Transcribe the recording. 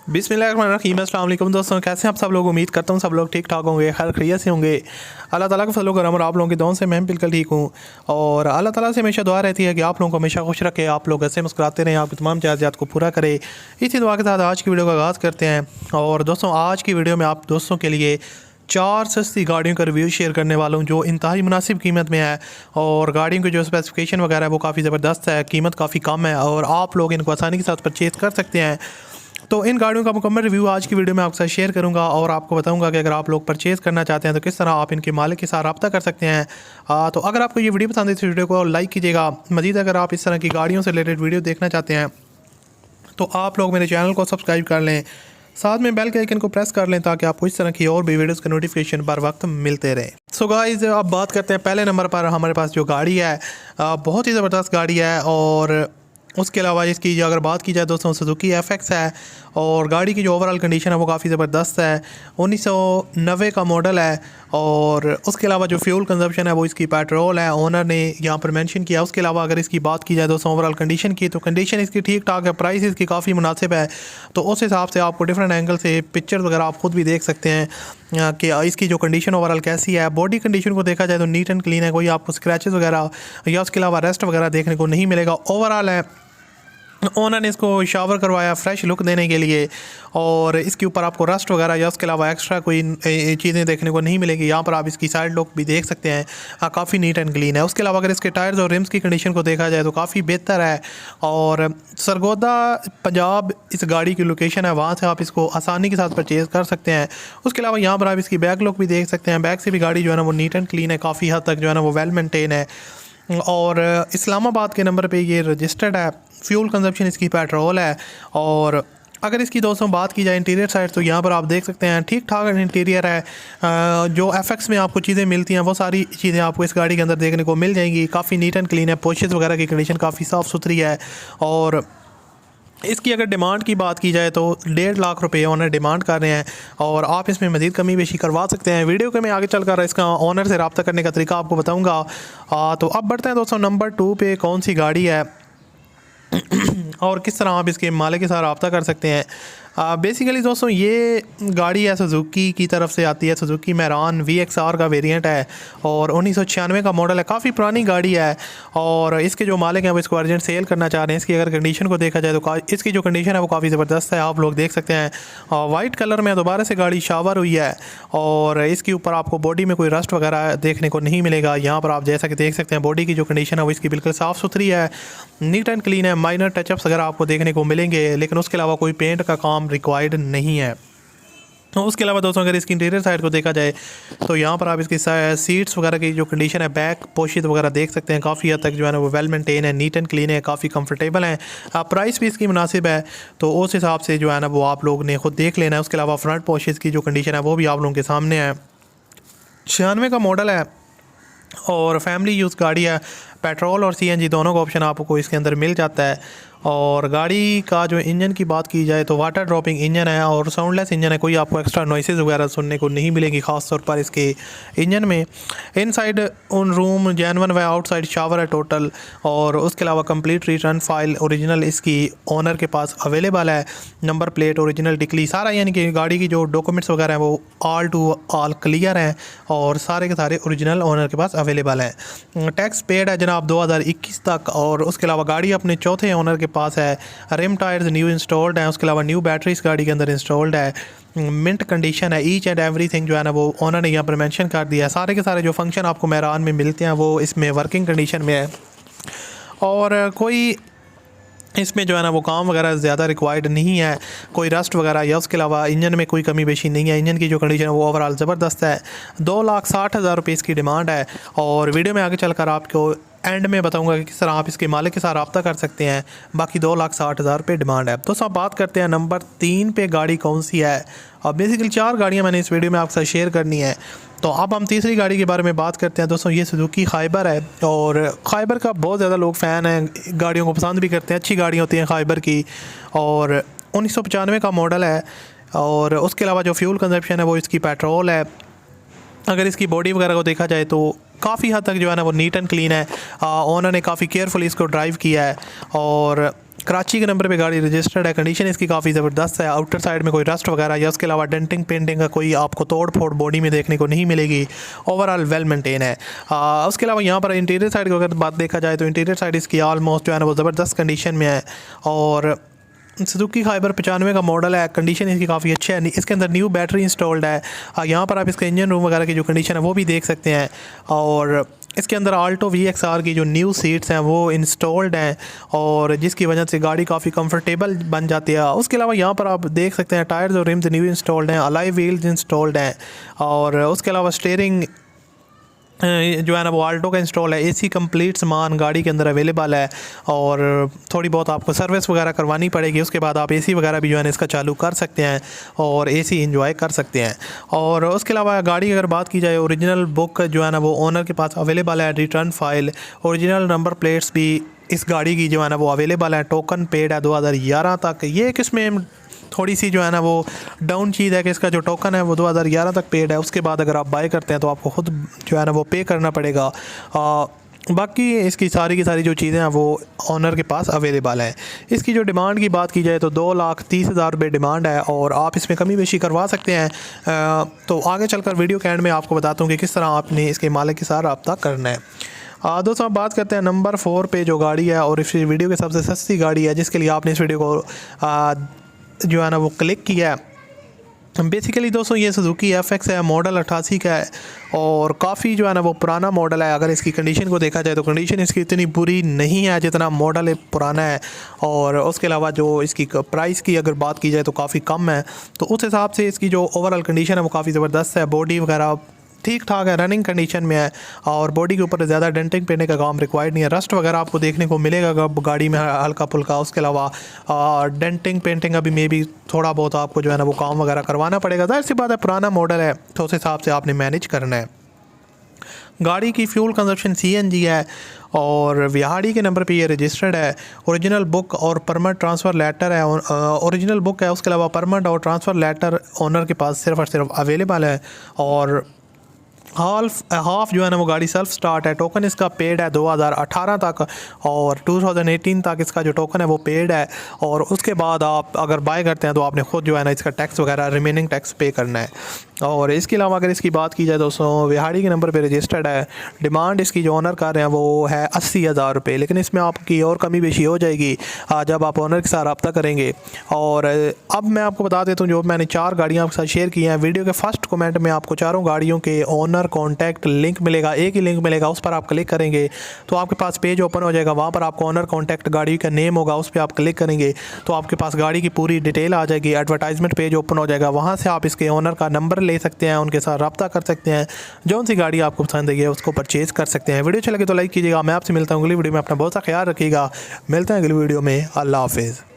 बिस्मिल्लाहिर्रहमानिर्रहीम। अस्सलाम वालेकुम दोस्तों, कैसे हैं आप सब लोग। उम्मीद करता हूँ सब लोग ठीक ठाक होंगे, खैर खैरियत से होंगे। अल्लाह ताला का फजल करम और आप लोगों की दुआओं से मैं बिल्कुल ठीक हूँ। और अल्लाह ताला से हमेशा दुआ रहती है कि आप लोगों को हमेशा खुश रखे, आप लोग ऐसे मुस्कुराते रहें, आपकी तमाम ज़रूरियात को पूरा करे। इसी दुआ के साथ आज की वीडियो का आगाज़ करते हैं। और दोस्तों, आज की वीडियो में आप दोस्तों के लिए 4 सस्ती गाड़ियों का रिव्यू शेयर करने वाला हूँ जो इंतहाई मुनासिब कीमत में है। और गाड़ियों की जो स्पेसिफिकेशन वगैरह है वो काफ़ी ज़बरदस्त है, कीमत काफ़ी कम है और आप लोग इनको आसानी के साथ परचेज़ कर सकते हैं। तो इन गाड़ियों का मुकम्मल रिव्यू आज की वीडियो में आपके साथ शेयर करूंगा और आपको बताऊंगा कि अगर आप लोग परचेज़ करना चाहते हैं तो किस तरह आप इनके मालिक के साथ रब्ता कर सकते हैं। तो अगर आपको ये वीडियो पसंद है तो वीडियो को लाइक कीजिएगा। मज़ीद अगर आप इस तरह की गाड़ियों से रिलेटेड वीडियो देखना चाहते हैं तो आप लोग मेरे चैनल को सब्सक्राइब कर लें, साथ में बेल के आइकन को प्रेस कर लें ताकि आपको इस तरह की और भी वीडियोस का नोटिफिकेशन बर वक्त मिलते रहे। सो गाइस, अब बात करते हैं पहले नंबर पर हमारे पास जो गाड़ी है, बहुत ही ज़बरदस्त गाड़ी है। और उसके अलावा इसकी जो अगर बात की जाए दोस्तों, सुजुकी एफएक्स है और गाड़ी की जो ओवरऑल कंडीशन है वो काफ़ी ज़बरदस्त है। 1990 का मॉडल है। और उसके अलावा जो फ्यूल कंजप्शन है वो इसकी पेट्रोल है, ओनर ने यहाँ पर मेंशन किया। उसके अलावा अगर इसकी बात की जाए दोस्तों ओवरऑल कंडीशन की, तो कंडीशन इसकी ठीक ठाक है, प्राइस इसकी काफ़ी मुनासिब है। तो उस हिसाब से आपको डिफरेंट एंगल से पिक्चर्स वगैरह आप खुद भी देख सकते हैं कि इसकी जो कंडीशन ओवरऑल कैसी है। बॉडी कंडीशन को देखा जाए तो नीट एंड क्लीन है, कोई आपको स्क्रैचेस वगैरह या उसके अलावा रेस्ट वगैरह देखने को नहीं मिलेगा। ओवरऑल है, ओनर ने इसको शावर करवाया फ्रेश लुक देने के लिए। और इसके ऊपर आपको रस्ट वगैरह या उसके अलावा एक्स्ट्रा कोई चीज़ें देखने को नहीं मिलेगी। यहाँ पर आप इसकी साइड लुक भी देख सकते हैं, काफ़ी नीट एंड क्लीन है। उसके अलावा अगर इसके टायर्स और रिम्स की कंडीशन को देखा जाए तो काफ़ी बेहतर है। और सरगोदा पंजाब इस गाड़ी की लोकेशन है, वहाँ से आप इसको आसानी के साथ परचेज़ कर सकते हैं। उसके अलावा यहाँ पर आप इसकी बैक लुक भी देख सकते हैं, बैक से भी गाड़ी जो है ना वो नीट एंड क्लीन है, काफ़ी हद तक जो है ना वो वेल मेंटेन है। और इस्लामाबाद के नंबर पे ये रजिस्टर्ड है। फ्यूल कंजप्शन इसकी पेट्रोल है। और अगर इसकी दोस्तों बात की जाए इंटीरियर साइड, तो यहाँ पर आप देख सकते हैं ठीक ठाक इंटीरियर है। जो एफएक्स में आपको चीज़ें मिलती हैं वो सारी चीज़ें आपको इस गाड़ी के अंदर देखने को मिल जाएंगी। काफ़ी नीट एंड क्लीन है, पोशेस वगैरह की कंडीशन काफ़ी साफ़ सुथरी है। और इसकी अगर डिमांड की बात की जाए तो 1.5 लाख रुपए ऑनर डिमांड कर रहे हैं और आप इसमें मज़ीद कमी बेशी करवा सकते हैं। वीडियो के मैं आगे चलकर इसका ऑनर से रब्ता करने का तरीका आपको बताऊंगा। तो अब बढ़ते हैं दोस्तों नंबर 2 पे, कौन सी गाड़ी है और किस तरह आप इसके मालिक के साथ रब्ता कर सकते हैं। बेसिकली दोस्तों ये गाड़ी है सुजुकी की तरफ से आती है, सुजुकी मैरान VXR का वेरिएंट है और 1996 का मॉडल है, काफ़ी पुरानी गाड़ी है। और इसके जो मालिक हैं वो इसको अर्जेंट सेल करना चाह रहे हैं। इसकी अगर कंडीशन को देखा जाए तो इसकी जो कंडीशन है वो काफ़ी ज़बरदस्त है, आप लोग देख सकते हैं। वाइट कलर में दोबारा से गाड़ी शावर हुई है और इसके ऊपर आपको बॉडी में कोई रस्ट वगैरह देखने को नहीं मिलेगा। यहाँ पर आप जैसा कि देख सकते हैं बॉडी की जो कंडीशन है वो इसकी बिल्कुल साफ़ सुथरी है, नीट एंड क्लीन है। माइनर टचअप्स वगैरह आपको देखने को मिलेंगे, लेकिन उसके अलावा कोई पेंट का काम रिक्वायर्ड नहीं है। तो उसके अलावा दोस्तों अगर इसकी इंटीरियर साइड को देखा जाए तो यहाँ पर आप इसकी सीट्स वगैरह की जो कंडीशन है, बैक पोशीत वगैरह देख सकते हैं, काफ़ी हद तक जो है ना वो वेल मेंटेन है, नीट एंड क्लीन है, काफ़ी कंफर्टेबल है। प्राइस भी इसकी मुनासिब है, तो उस हिसाब से जो है ना वो आप लोग ने खुद देख लेना है। उसके अलावा फ्रंट पोशीत की जो कंडीशन है वो भी आप लोगों के सामने है। 96 का मॉडल है और फैमिली यूज़ गाड़ी है। पेट्रोल और CNG दोनों का ऑप्शन आपको इसके अंदर मिल जाता है। और गाड़ी का जो इंजन की बात की जाए तो वाटर ड्रॉपिंग इंजन है और साउंडलेस इंजन है, कोई आपको एक्स्ट्रा नॉइसेस वगैरह सुनने को नहीं मिलेगी ख़ास तौर पर इसके इंजन में। इनसाइड उन रूम जेनवन व आउटसाइड शावर है टोटल। और उसके अलावा कंप्लीट रिटर्न फाइल ओरिजिनल इसकी ओनर के पास अवेलेबल है, नंबर प्लेट ओरिजिनल टिकली सारा, यानी कि गाड़ी की जो डॉक्यूमेंट्स वगैरह हैं वो ऑल टू ऑल क्लियर हैं और सारे के सारे ओरिजिनल ओनर के पास अवेलेबल हैं। टैक्स पेड है जनाब 2021 तक। और उसके अलावा गाड़ी अपने चौथे ओनर के पास है। रिम टायर्स न्यू इंस्टॉल्ड हैं, उसके अलावा न्यू बैटरी इस गाड़ी के अंदर इंस्टॉल्ड है। मिंट कंडीशन है, ईच एंड एवरीथिंग जो है ना वो ओनर ने यहाँ पर मेंशन कर दिया है। सारे के सारे जो फंक्शन आपको मैरान में मिलते हैं वो इसमें वर्किंग कंडीशन में है और कोई इसमें जो है ना वो काम वगैरह ज़्यादा रिक्वायर्ड नहीं है, कोई रस्ट वगैरह या उसके अलावा इंजन में कोई कमी बेशी नहीं है। इंजन की जो कंडीशन है वो ओवरऑल ज़बरदस्त है। 2,60,000 रुपये इसकी डिमांड है। और वीडियो में आगे चलकर आपको एंड में बताऊंगा कि किस तरह आप इसके मालिक के साथ रब्ता कर सकते हैं। बाकी 2,60,000 रुपये डिमांड है। तो सब बात करते हैं नंबर 3 पे गाड़ी कौन सी है। और बेसिकली 4 गाड़ियाँ मैंने इस वीडियो में आपके साथ शेयर करनी है। तो अब हम तीसरी गाड़ी के बारे में बात करते हैं दोस्तों। ये सुजुकी खाइबर है और खाइबर का बहुत ज़्यादा लोग फ़ैन हैं, गाड़ियों को पसंद भी करते हैं, अच्छी गाड़ियाँ होती हैं खाइबर की। और 1995 का मॉडल है। और उसके अलावा जो फ्यूल कंजप्शन है वो इसकी पेट्रोल है। अगर इसकी बॉडी वगैरह को देखा जाए तो काफ़ी हद तक जो है ना वो नीट एंड क्लीन है। ओनर ने काफ़ी केयरफुली इसको ड्राइव किया है। और कराची के नंबर पे गाड़ी रजिस्टर्ड है। कंडीशन इसकी काफ़ी ज़बरदस्त है। आउटर साइड में कोई रस्ट वगैरह या उसके अलावा डेंटिंग पेंटिंग का कोई आपको तोड़ फोड़ बॉडी में देखने को नहीं मिलेगी। ओवरऑल वेल मेंटेन है। उसके अलावा यहाँ पर इंटीरियर साइड की अगर बात देखा जाए तो इंटीरियर साइड इसकी ऑलमोस्ट जो है ना वो ज़बरदस्त कंडीशन में है। और सुजुकी खाइबर 95 का मॉडल है। कंडीशन इसकी काफ़ी अच्छी है। इसके अंदर न्यू बैटरी इंस्टॉल्ड है। यहाँ पर आप इसके इंजन रूम वगैरह की जो कंडीशन है वो भी देख सकते हैं। और इसके अंदर आल्टो VXR की जो न्यू सीट्स हैं वो इंस्टॉल्ड हैं और जिसकी वजह से गाड़ी काफ़ी कंफर्टेबल बन जाती है। उसके अलावा यहाँ पर आप देख सकते हैं टायर्स और रिम्स न्यू इंस्टॉल्ड हैं, अलॉय व्हील्स इंस्टॉल्ड हैं। और उसके अलावा स्टीयरिंग जो है ना वो आल्टो का इंस्टॉल है। AC कंप्लीट सामान गाड़ी के अंदर अवेलेबल है और थोड़ी बहुत आपको सर्विस वगैरह करवानी पड़ेगी। उसके बाद आप AC वगैरह भी जो है ना इसका चालू कर सकते हैं और AC इंजॉय कर सकते हैं। और उसके अलावा गाड़ी की अगर बात की जाए, ओरिजिनल बुक जो है ना वो ओनर के पास अवेलेबल है, return file, original number plates भी इस गाड़ी की जो है ना वो अवेलेबल है। टोकन पेड है 2011 तक। ये किसमें थोड़ी सी जो है ना वो डाउन चीज़ है कि इसका जो टोकन है वो 2011 तक पेड है। उसके बाद अगर आप बाय करते हैं तो आपको ख़ुद जो है ना वो पे करना पड़ेगा। बाकी इसकी सारी की सारी जो चीज़ें हैं वो ऑनर के पास अवेलेबल हैं। इसकी जो डिमांड की बात की जाए तो 2,30,000 रुपये डिमांड है और आप इसमें कमी बेशी करवा सकते हैं। तो आगे चलकर वीडियो के एंड में आपको बताता हूँ कि किस तरह आपने इसके मालिक के साथ रब्ता करना है। दोस्तों आप बात करते हैं नंबर 4 पे जो गाड़ी है और इस वीडियो की सबसे सस्ती गाड़ी है जिसके लिए आपने इस वीडियो को जो है ना वो क्लिक किया है। बेसिकली दोस्तों ये सुजुकी FX है, मॉडल 88 का है और काफ़ी जो है ना वो पुराना मॉडल है। अगर इसकी कंडीशन को देखा जाए तो कंडीशन इसकी इतनी बुरी नहीं है जितना मॉडल पुराना है। और उसके अलावा जो इसकी प्राइस की अगर बात की जाए तो काफ़ी कम है। तो उस हिसाब से इसकी जो ओवरऑल कंडीशन है वो काफ़ी ज़बरदस्त है। बॉडी वगैरह ठीक ठाक है, रनिंग कंडीशन में है और बॉडी के ऊपर ज़्यादा डेंटिंग पेंटिंग का काम रिक्वायर्ड नहीं है। रस्ट वगैरह आपको देखने को मिलेगा गाड़ी में हल्का फुल्का। उसके अलावा डेंटिंग पेंटिंग अभी मे भी थोड़ा बहुत आपको जो है ना वो काम वगैरह करवाना पड़ेगा। ज़ाहिर सी बात है पुराना मॉडल है तो उस हिसाब से आपने मैनेज करना है। गाड़ी की फ्यूल कंजप्शन CNG है और विहाड़ी के नंबर पे ये रजिस्टर्ड है। ओरिजिनल बुक और परमिट ट्रांसफ़र लेटर है। ओरिजिनल बुक है, उसके अलावा परमिट और ट्रांसफ़र लेटर ओनर के पास सिर्फ और सिर्फ अवेलेबल है। और हाफ जो है ना वो गाड़ी सेल्फ स्टार्ट है। टोकन इसका पेड है 2018 तक और 2018 तक इसका जो टोकन है वो पेड है। और उसके बाद आप अगर बाय करते हैं तो आपने ख़ुद जो है ना इसका टैक्स वगैरह रिमेनिंग टैक्स पे करना है। और इसके अलावा अगर इसकी बात की जाए दोस्तों, विहाड़ी के नंबर पे रजिस्टर्ड है। डिमांड इसकी जो ऑनर कर रहे हैं वो है 80,000 रुपये, लेकिन इसमें आपकी और कमी बेशी हो जाएगी जब आप ऑनर के साथ रब्ता करेंगे। और अब मैं आपको बता देता हूँ जो मैंने 4 गाड़ियाँ आपके साथ शेयर की हैं। वीडियो के फर्स्ट कमेंट में आपको चारों गाड़ियों के ऑनर कॉन्टैक्ट लिंक मिलेगा, एक ही लिंक मिलेगा। उस पर आप क्लिक करेंगे तो आपके पास पेज ओपन हो जाएगा। वहाँ पर आपको ऑनर कॉन्टैक्ट गाड़ी का नेम होगा, उस पर आप क्लिक करेंगे तो आपके पास गाड़ी की पूरी डिटेल आ जाएगी। एडवर्टाइजमेंट पेज ओपन हो जाएगा, वहाँ से आप इसके ऑनर का नंबर ले सकते हैं, उनके साथ रब्ता कर सकते हैं। जौन सी गाड़ी आपको पसंद है उसको परचेज़ कर सकते हैं। वीडियो अच्छा लगे तो लाइक कीजिएगा। मैं आपसे मिलता हूँ अगली वीडियो में। अपना बहुत सा ख्याल रखिएगा। मिलते हैं अगली वीडियो में। अल्लाह हाफिज़।